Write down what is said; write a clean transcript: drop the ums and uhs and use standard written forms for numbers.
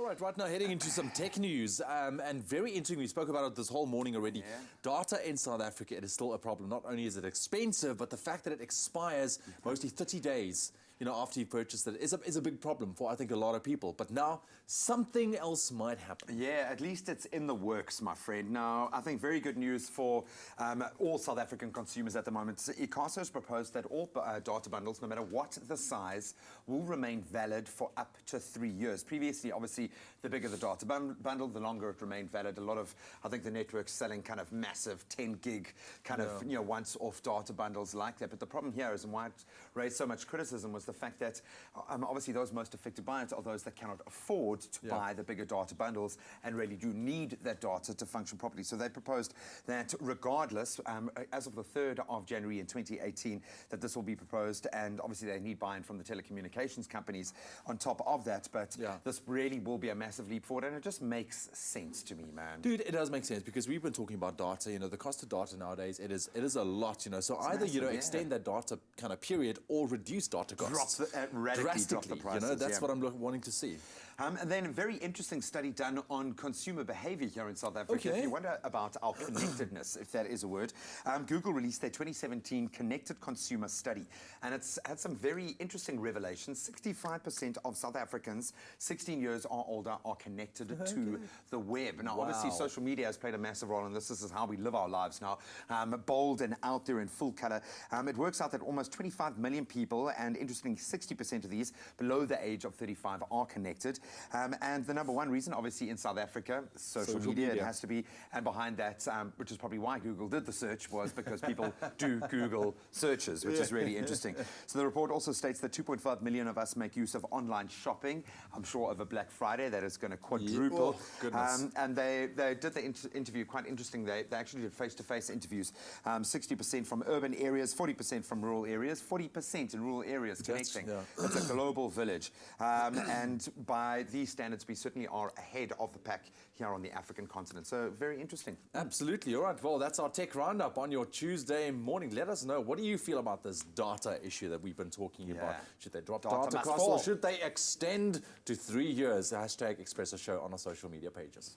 All right now heading into some tech news, and very interesting. We spoke about it this whole morning already. Yeah. Data in South Africa, it is still a problem. Not only is it expensive, but the fact that it expires mostly 30 days, after you purchased it is a big problem for, I think, a lot of people. But now something else might happen. Yeah, at least it's in the works, my friend. Now, I think very good news for all South African consumers at the moment. ICASA has proposed that all data bundles, no matter what the size, will remain valid for up to 3 years. Previously, obviously, the bigger the data bundle, the longer it remained valid. A lot of, I think, the networks selling kind of massive 10 gig kind of, once-off data bundles like that. But the problem here is, and why it raised so much criticism, was the fact that obviously those most affected by it are those that cannot afford to buy the bigger data bundles and really do need that data to function properly. So they proposed that regardless, as of the 3rd of January in 2018, that this will be proposed, and obviously they need buy-in from the telecommunications companies on top of that, but this really will be a massive leap forward, and it just makes sense to me, man. Dude, it does make sense, because we've been talking about data. The cost of data nowadays, it is a lot. So it's either massive, extend that data kind of period or reduce data costs. Radically drop the prices. That's what I'm wanting to see. And then a very interesting study done on consumer behavior here in South Africa. If you wonder about our connectedness, if that is a word, Google released their 2017 Connected Consumer Study, and it's had some very interesting revelations. 65% of South Africans 16 years or older are connected to the web. Now, obviously, social media has played a massive role in this. This is how we live our lives now, bold and out there in full color. It works out that almost 25 million people, and interestingly, 60% of these below the age of 35 are connected. And the number one reason, obviously, in South Africa, social media, it has to be. And behind that, which is probably why Google did the search, was because people do Google searches, which is really interesting. So the report also states that 2.5 million of us make use of online shopping. I'm sure over Black Friday that is going to quadruple. Oh, goodness. And they did the interview quite interesting. They actually did face-to-face interviews. 60% from urban areas, 40% from rural areas, 40% in rural areas connecting. It's a global village. And by these standards, we certainly are ahead of the pack here on the African continent. So very interesting. Absolutely. All right. Well, that's our tech roundup on your Tuesday morning. Let us know, what do you feel about this data issue that we've been talking about? Should they drop data costs, or should they extend to 3 years? Hashtag Expresso Show on our social media pages.